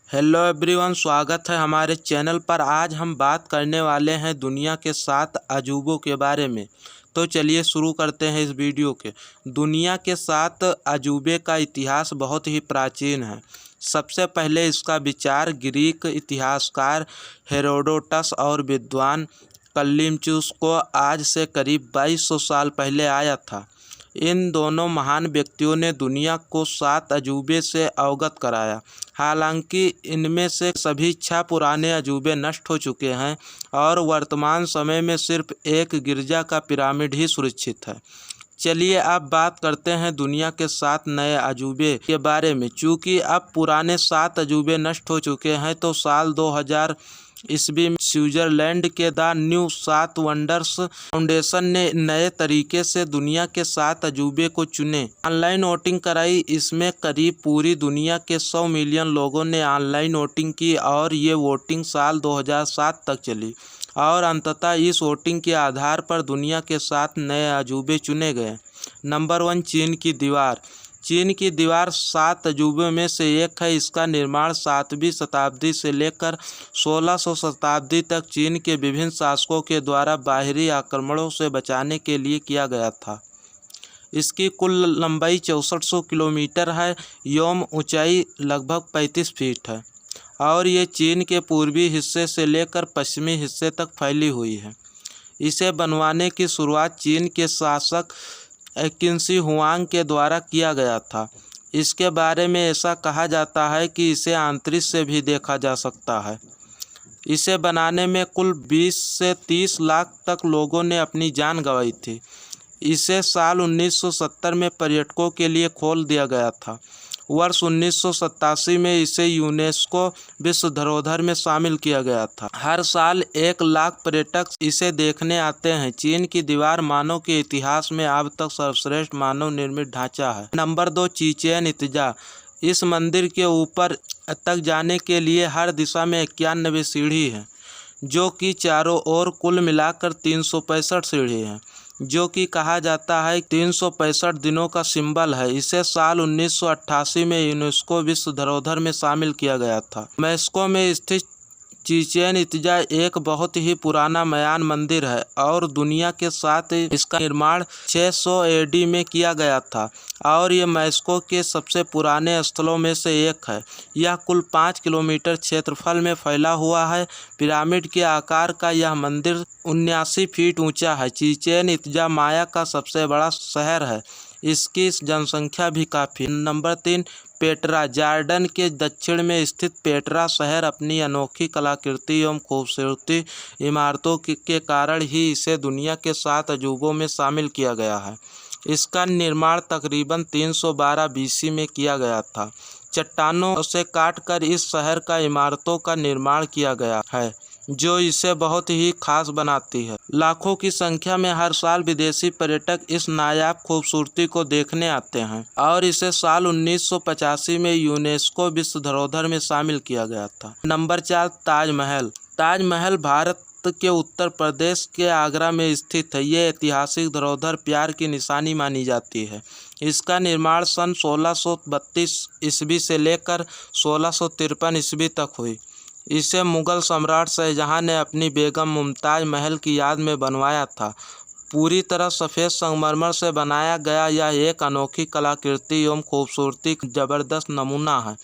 Hello everyone, स्वागत है हमारे चैनल पर। आज हम बात करने वाले हैं दुनिया के 7 अजूबों के बारे में। तो चलिए शुरू करते हैं इस वीडियो के। दुनिया के 7 अजूबे का इतिहास बहुत ही प्राचीन है। सबसे पहले इसका विचार ग्रीक इतिहासकार हेरोडोटस और विद्वान कलिमचुस को आज से करीब 2200 साल पहले आया था। इन दोनों महान व्यक्तियों ने दुनिया को 7 अजूबे से अवगत कराया। हालांकि इनमें से सभी 6 पुराने अजूबे नष्ट हो चुके हैं और वर्तमान समय में सिर्फ एक गिरजा का पिरामिड ही सुरक्षित है। चलिए अब बात करते हैं दुनिया के 7 नए अजूबे के बारे में। चूँकि अब पुराने 7 अजूबे नष्ट हो चुके हैं तो साल 2000 ईस्वी में स्विट्जरलैंड के द न्यू 7 वंडर्स फाउंडेशन ने नए तरीके से दुनिया के 7 अजूबे को चुने। ऑनलाइन वोटिंग कराई। इसमें करीब पूरी दुनिया के 100 मिलियन लोगों ने ऑनलाइन वोटिंग की और ये वोटिंग साल 2007 तक चली और अंततः इस वोटिंग के आधार पर दुनिया के 7 नए अजूबे चुने गए। नंबर 1, चीन की दीवार। चीन की दीवार 7 अजूबों में से एक है। इसका निर्माण 7वीं शताब्दी से लेकर 1600 शताब्दी तक चीन के विभिन्न शासकों के द्वारा बाहरी आक्रमणों से बचाने के लिए किया गया था। इसकी कुल लंबाई 6400 किलोमीटर है। एवं ऊंचाई लगभग 35 फीट है और ये चीन के पूर्वी हिस्से से लेकर पश्चिमी हिस्से तक फैली हुई है। इसे बनवाने की शुरुआत चीन के शासक किन्शी हुआंग के द्वारा किया गया था। इसके बारे में ऐसा कहा जाता है कि इसे अंतरिक्ष से भी देखा जा सकता है। इसे बनाने में कुल 20 से 30 लाख तक लोगों ने अपनी जान गंवाई थी। इसे साल 1970 में पर्यटकों के लिए खोल दिया गया था। वर्ष 1987 में इसे यूनेस्को विश्व धरोहर में शामिल किया गया था। हर साल 1 लाख पर्यटक इसे देखने आते हैं। चीन की दीवार मानव के इतिहास में अब तक सर्वश्रेष्ठ मानव निर्मित ढांचा है। Number 2, Chichen इत्जा। इस मंदिर के ऊपर तक जाने के लिए हर दिशा में 91 सीढ़ी है, जो कि चारों ओर कुल मिलाकर 365 सीढ़ी हैं, जो कि कहा जाता है 365 दिनों का सिंबल है। इसे साल 1988 में यूनेस्को विश्व धरोहर में शामिल किया गया था। मैस्को में स्थित चिचेन इत्जा एक बहुत ही पुराना मयान मंदिर है और दुनिया के साथ इसका निर्माण 600 AD में किया गया था और ये मैस्को के सबसे पुराने स्थलों में से एक है। यह कुल 5 किलोमीटर क्षेत्रफल में फैला हुआ है। पिरामिड के आकार का यह मंदिर 79 फीट ऊंचा है। चिचेन इत्जा माया का सबसे बड़ा शहर है। इसकी जनसंख्या भी काफ़ी। Number 3, Petra. जॉर्डन के दक्षिण में स्थित पेट्रा शहर अपनी अनोखी कलाकृति एवं खूबसूरती इमारतों के कारण ही इसे दुनिया के 7 अजूबों में शामिल किया गया है। इसका निर्माण तकरीबन 312 BC में किया गया था। चट्टानों से काटकर इस शहर का इमारतों का निर्माण किया गया है, जो इसे बहुत ही खास बनाती है। लाखों की संख्या में हर साल विदेशी पर्यटक इस नायाब खूबसूरती को देखने आते हैं और इसे साल 1985 में यूनेस्को विश्व धरोहर में शामिल किया गया था। नंबर 4, ताजमहल। ताजमहल भारत के उत्तर प्रदेश के आगरा में स्थित है। ये ऐतिहासिक धरोहर प्यार की निशानी मानी जाती है। इसका निर्माण सन 1632 ईस्वी से लेकर 1653 ईस्वी तक हुई। इसे मुगल सम्राट शाहजहां ने अपनी बेगम मुमताज महल की याद में बनवाया था। पूरी तरह सफ़ेद संगमरमर से बनाया गया यह एक अनोखी कलाकृति एवं खूबसूरती का जबरदस्त नमूना है।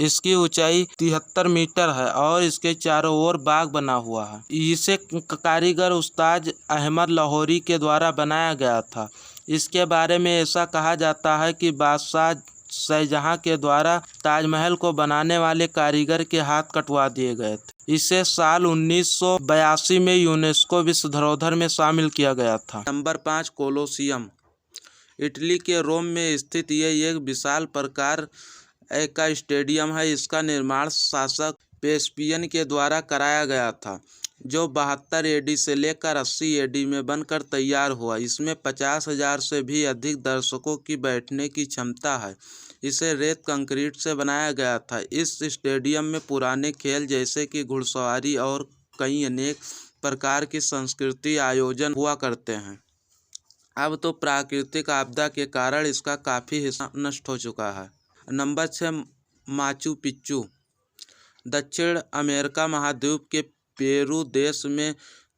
इसकी ऊंचाई 73 मीटर है और इसके चारों ओर बाग बना हुआ है। इसे कारीगर उस्ताद अहमद लाहौरी के द्वारा बनाया गया था। इसके बारे में ऐसा कहा जाता है कि बादशाह शाहजहां के द्वारा ताजमहल को बनाने वाले कारीगर के हाथ कटवा दिए गए थे। इसे साल 1982 में यूनेस्को विश्व धरोहर में शामिल किया गया था। Number 5, Colosseum. इटली के रोम में स्थित ये एक विशाल प्रकार का स्टेडियम है। इसका निर्माण शासक वेस्पियन के द्वारा कराया गया था, जो 72 AD से लेकर 80 AD में बनकर तैयार हुआ। इसमें 50,000 से भी अधिक दर्शकों की बैठने की क्षमता है। इसे रेत कंक्रीट से बनाया गया था। इस स्टेडियम में पुराने खेल जैसे कि घुड़सवारी और कई अनेक प्रकार की सांस्कृतिक आयोजन हुआ करते हैं। अब तो प्राकृतिक आपदा के कारण इसका काफ़ी हिस्सा नष्ट हो चुका है। Number 6, Machu Picchu. दक्षिण अमेरिका महाद्वीप के पेरू देश में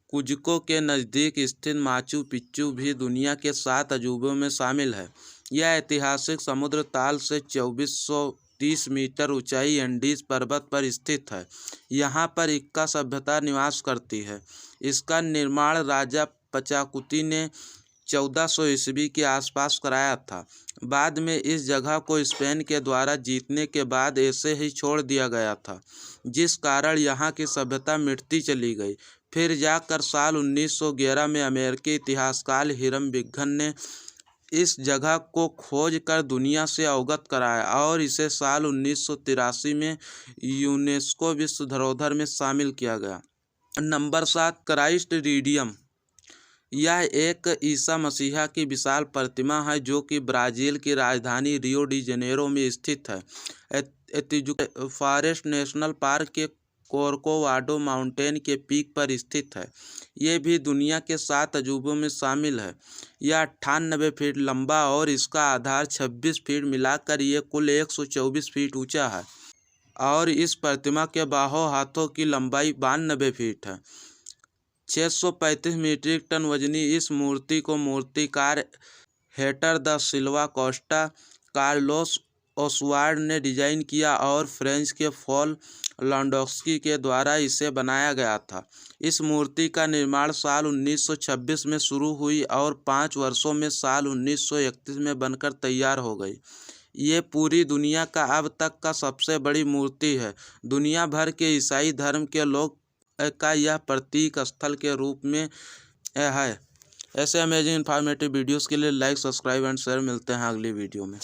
कुज्को के नज़दीक स्थित माचू पिच्चू भी दुनिया के 7 अजूबों में शामिल है। यह ऐतिहासिक समुद्र ताल से 2430 मीटर ऊंचाई एंडीज पर्वत पर स्थित है। यहाँ पर इक्का सभ्यता निवास करती है। इसका निर्माण राजा पचाकुती ने 1400 ईस्वी के आसपास कराया था। बाद में इस जगह को स्पेन के द्वारा जीतने के बाद ऐसे ही छोड़ दिया गया था, जिस कारण यहाँ की सभ्यता मिटती चली गई। फिर जाकर साल 1911 में अमेरिकी इतिहासकार हिरम बिघन ने इस जगह को खोज कर दुनिया से अवगत कराया और इसे साल 1983 में यूनेस्को विश्व धरोहर में शामिल किया गया। Number 7, Christ Redeemer. यह एक ईसा मसीहा की विशाल प्रतिमा है जो कि ब्राज़ील की राजधानी रियो डी जनेरो में स्थित है। तिजुका फॉरेस्ट नेशनल पार्क के कोर्कोवाडो माउंटेन के पीक पर स्थित है। ये भी दुनिया के 7 अजूबों में शामिल है। यह 98 फीट लंबा और इसका आधार 26 फीट मिलाकर ये कुल 124 फीट ऊंचा है और इस प्रतिमा के बाहों हाथों की लंबाई 92 फीट है। 635 मीट्रिक टन वजनी इस मूर्ति को मूर्तिकार हेक्टर दा सिल्वा कोस्टा कार्लोस ओसवाल्ड ने डिजाइन किया और फ्रेंच के पॉल लैंडोव्स्की के द्वारा इसे बनाया गया था। इस मूर्ति का निर्माण साल 1926 में शुरू हुई और 5 वर्षों में साल 1931 में बनकर तैयार हो गई। ये पूरी दुनिया का अब तक का सबसे बड़ी मूर्ति है। दुनिया भर के ईसाई धर्म के लोग का यह प्रतीक स्थल के रूप में है। ऐसे अमेजिंग इन्फॉर्मेटिव वीडियोस के लिए लाइक, सब्सक्राइब एंड शेयर। मिलते हैं अगली वीडियो में।